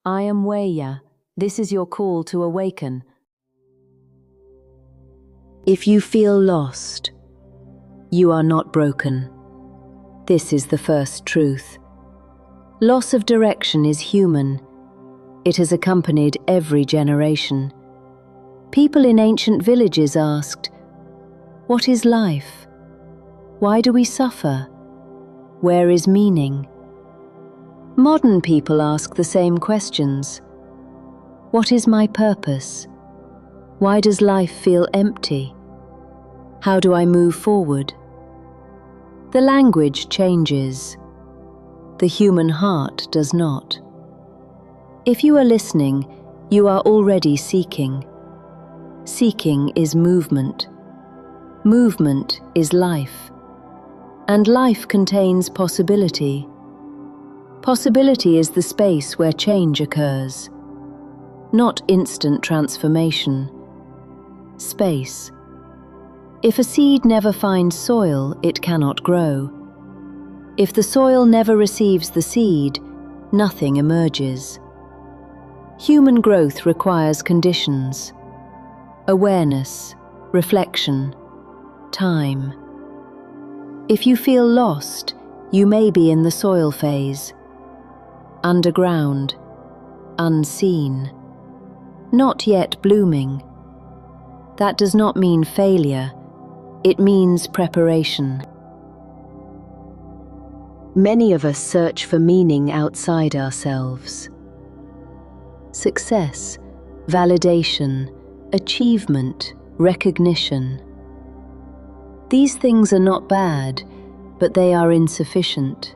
I am Waya. This is your call to awaken. If you feel lost, you are not broken. This is the first truth. Loss of direction is human. It has accompanied every generation. People in ancient villages asked, "What is life? Why do we suffer? Where is meaning?" Modern people ask the same questions. What is my purpose? Why does life feel empty? How do I move forward? The language changes. The human heart does not. If you are listening, you are already seeking. Seeking is movement. Movement is life. And life contains possibility. Possibility is the space where change occurs. Not instant transformation. Space. If a seed never finds soil, it cannot grow. If the soil never receives the seed, nothing emerges. Human growth requires conditions: awareness, reflection, time. If you feel lost, you may be in the soil phase. Underground, unseen, not yet blooming. That does not mean failure, it means preparation. Many of us search for meaning outside ourselves. Success, validation, achievement, recognition. These things are not bad, but they are insufficient.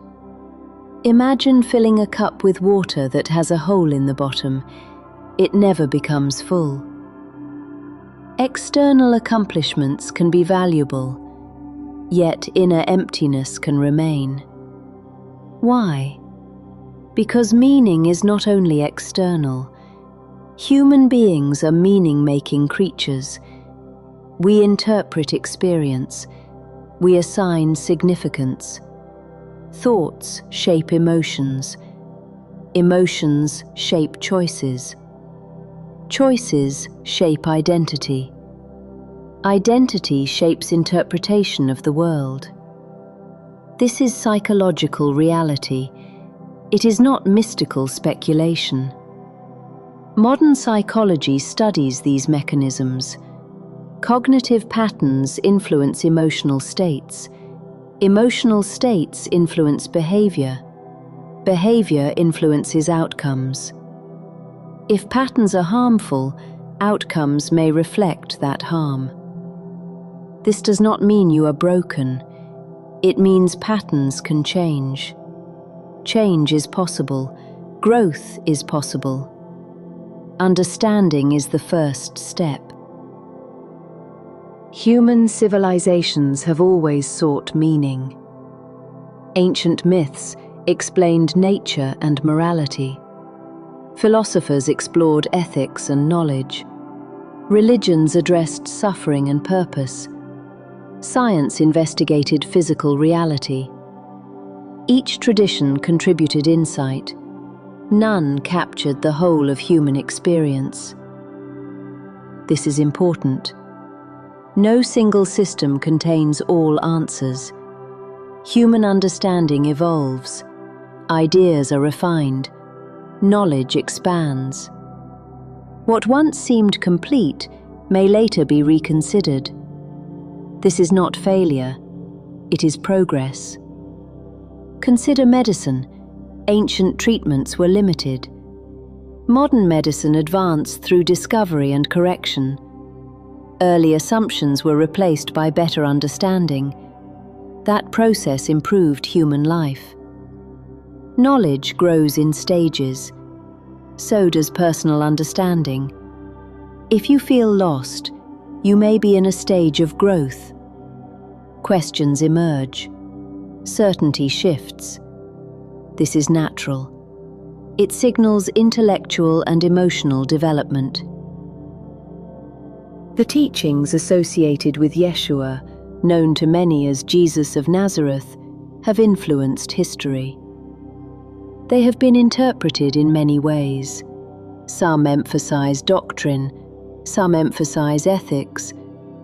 Imagine filling a cup with water that has a hole in the bottom. It never becomes full. External accomplishments can be valuable, yet inner emptiness can remain. Why? Because meaning is not only external. Human beings are meaning-making creatures. We interpret experience. We assign significance. Thoughts shape emotions. Emotions shape choices. Choices shape identity. Identity shapes interpretation of the world. This is psychological reality. It is not mystical speculation. Modern psychology studies these mechanisms. Cognitive patterns influence emotional states. Emotional states influence behavior. Behavior influences outcomes. If patterns are harmful, outcomes may reflect that harm. This does not mean you are broken. It means patterns can change. Change is possible. Growth is possible. Understanding is the first step. Human civilizations have always sought meaning. Ancient myths explained nature and morality. Philosophers explored ethics and knowledge. Religions addressed suffering and purpose. Science investigated physical reality. Each tradition contributed insight. None captured the whole of human experience. This is important. No single system contains all answers. Human understanding evolves. Ideas are refined. Knowledge expands. What once seemed complete may later be reconsidered. This is not failure. It is progress. Consider medicine. Ancient treatments were limited. Modern medicine advanced through discovery and correction. Early assumptions were replaced by better understanding. That process improved human life. Knowledge grows in stages. So does personal understanding. If you feel lost, you may be in a stage of growth. Questions emerge. Certainty shifts. This is natural. It signals intellectual and emotional development. The teachings associated with Yeshua, known to many as Jesus of Nazareth, have influenced history. They have been interpreted in many ways. Some emphasize doctrine, some emphasize ethics,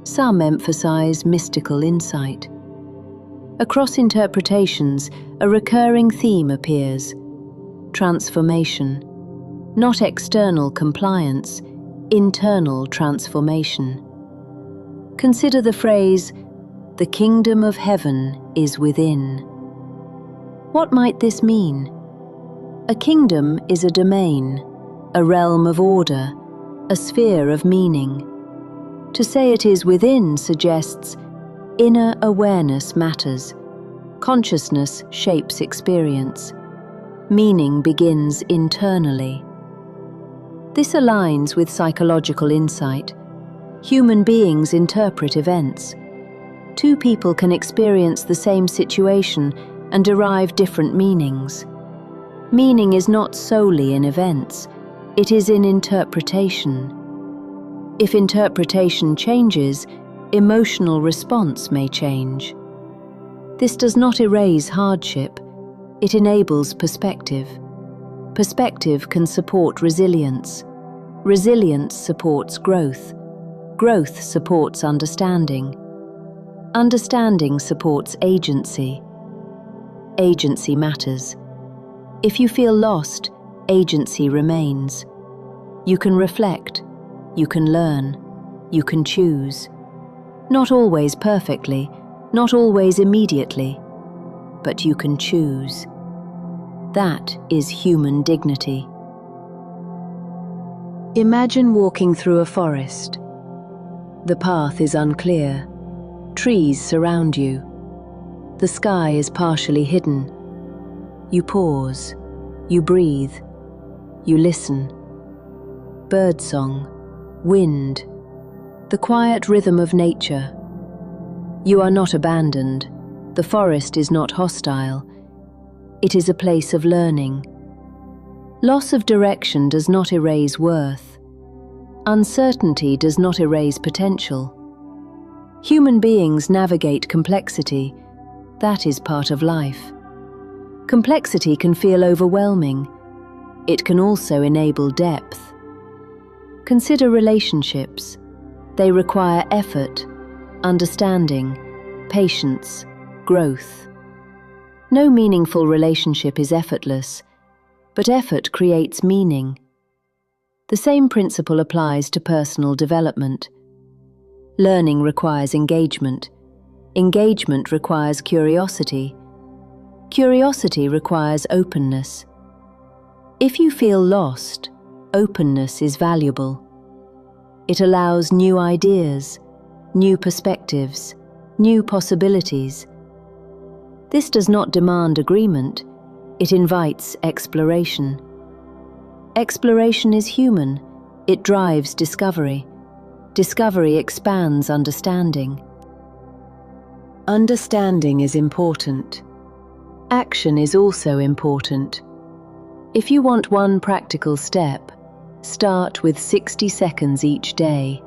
some emphasize mystical insight. Across interpretations, a recurring theme appears: transformation. Not external compliance, internal transformation. Consider the phrase, "The kingdom of heaven is within." What might this mean? A kingdom is a domain, a realm of order, a sphere of meaning. To say it is within suggests inner awareness matters. Consciousness shapes experience. Meaning begins internally. This aligns with psychological insight. Human beings interpret events. Two people can experience the same situation and derive different meanings. Meaning is not solely in events, it is in interpretation. If interpretation changes, emotional response may change. This does not erase hardship, it enables perspective. Perspective can support resilience. Resilience supports growth. Growth supports understanding. Understanding supports agency. Agency matters. If you feel lost, agency remains. You can reflect, you can learn, you can choose. Not always perfectly, not always immediately, but you can choose. That is human dignity. Imagine walking through a forest. The path is unclear. Trees surround you. The sky is partially hidden. You pause. You breathe. You listen. Birdsong, wind, the quiet rhythm of nature. You are not abandoned. The forest is not hostile. It is a place of learning. Loss of direction does not erase worth. Uncertainty does not erase potential. Human beings navigate complexity. That is part of life. Complexity can feel overwhelming. It can also enable depth. Consider relationships. They require effort, understanding, patience, growth. No meaningful relationship is effortless, but effort creates meaning. The same principle applies to personal development. Learning requires engagement. Engagement requires curiosity. Curiosity requires openness. If you feel lost, openness is valuable. It allows new ideas, new perspectives, new possibilities. This does not demand agreement, it invites exploration. Exploration is human, it drives discovery. Discovery expands understanding. Understanding is important. Action is also important. If you want one practical step, start with 60 seconds each day.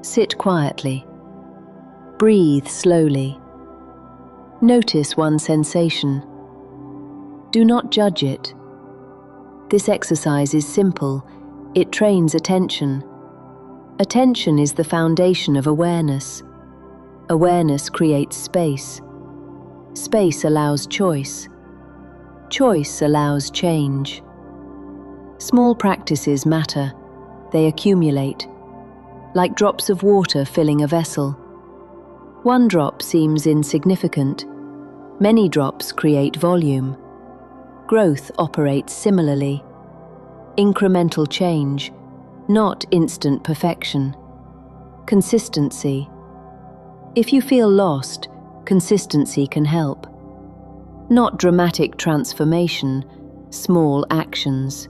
Sit quietly. Breathe slowly. Notice one sensation. Do not judge it. This exercise is simple. It trains attention. Attention is the foundation of awareness. Awareness creates space. Space allows choice. Choice allows change. Small practices matter. They accumulate, like drops of water filling a vessel. One drop seems insignificant. Many drops create volume. Growth operates similarly. Incremental change, not instant perfection. Consistency. If you feel lost, consistency can help. Not dramatic transformation, small actions.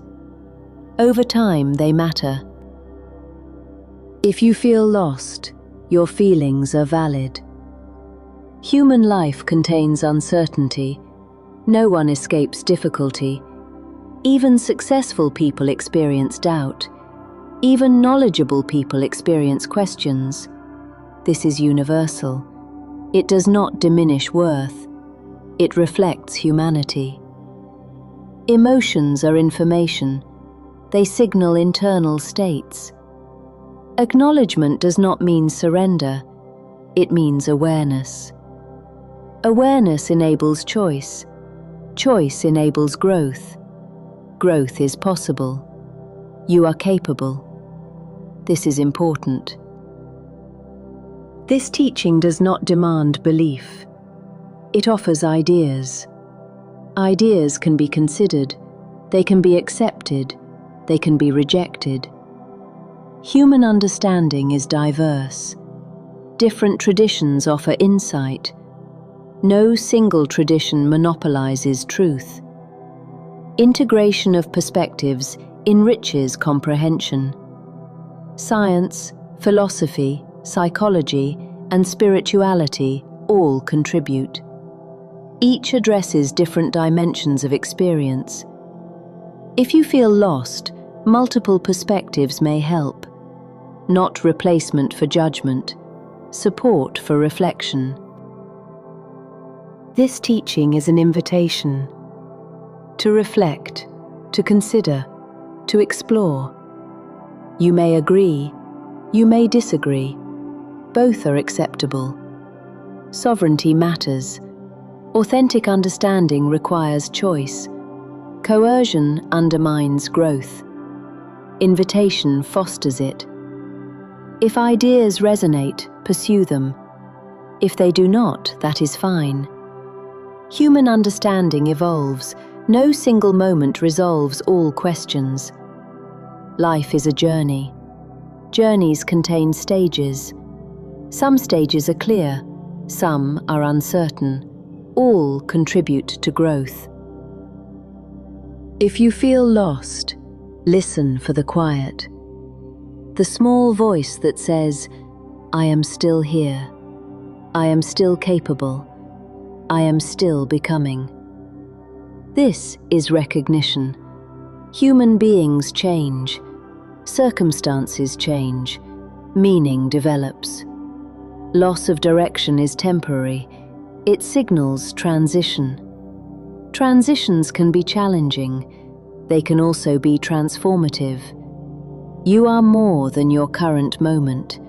Over time, they matter. If you feel lost, your feelings are valid. Human life contains uncertainty. No one escapes difficulty. Even successful people experience doubt. Even knowledgeable people experience questions. This is universal. It does not diminish worth. It reflects humanity. Emotions are information. They signal internal states. Acknowledgement does not mean surrender. It means awareness. Awareness enables choice. Choice enables growth. Growth is possible. You are capable. This is important. This teaching does not demand belief. It offers ideas. Ideas can be considered. They can be accepted. They can be rejected. Human understanding is diverse. Different traditions offer insight. No single tradition monopolizes truth. Integration of perspectives enriches comprehension. Science, philosophy, psychology, and spirituality all contribute. Each addresses different dimensions of experience. If you feel lost, multiple perspectives may help. Not replacement for judgment, support for reflection. This teaching is an invitation to reflect, to consider, to explore. You may agree, you may disagree. Both are acceptable. Sovereignty matters. Authentic understanding requires choice. Coercion undermines growth. Invitation fosters it. If ideas resonate, pursue them. If they do not, that is fine. Human understanding evolves. No single moment resolves all questions. Life is a journey. Journeys contain stages. Some stages are clear, some are uncertain. All contribute to growth. If you feel lost, listen for the quiet. The small voice that says, I am still here. I am still capable. I am still becoming. This is recognition. Human beings change. Circumstances change. Meaning develops. Loss of direction is temporary. It signals transition. Transitions can be challenging. They can also be transformative. You are more than your current moment,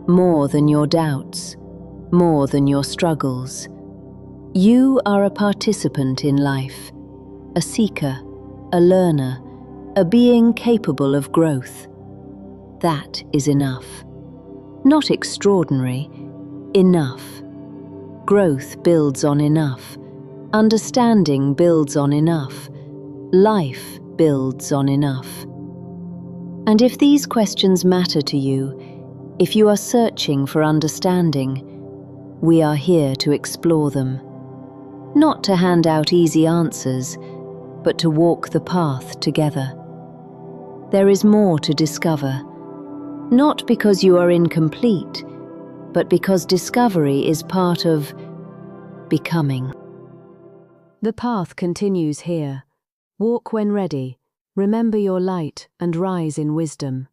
more than your doubts, more than your struggles. You are a participant in life, a seeker, a learner, a being capable of growth. That is enough. Not extraordinary, enough. Growth builds on enough. Understanding builds on enough. Life builds on enough. And if these questions matter to you, if you are searching for understanding, we are here to explore them. Not to hand out easy answers, but to walk the path together. There is more to discover, not because you are incomplete, but because discovery is part of becoming. The path continues here. Walk when ready. Remember your light and rise in wisdom.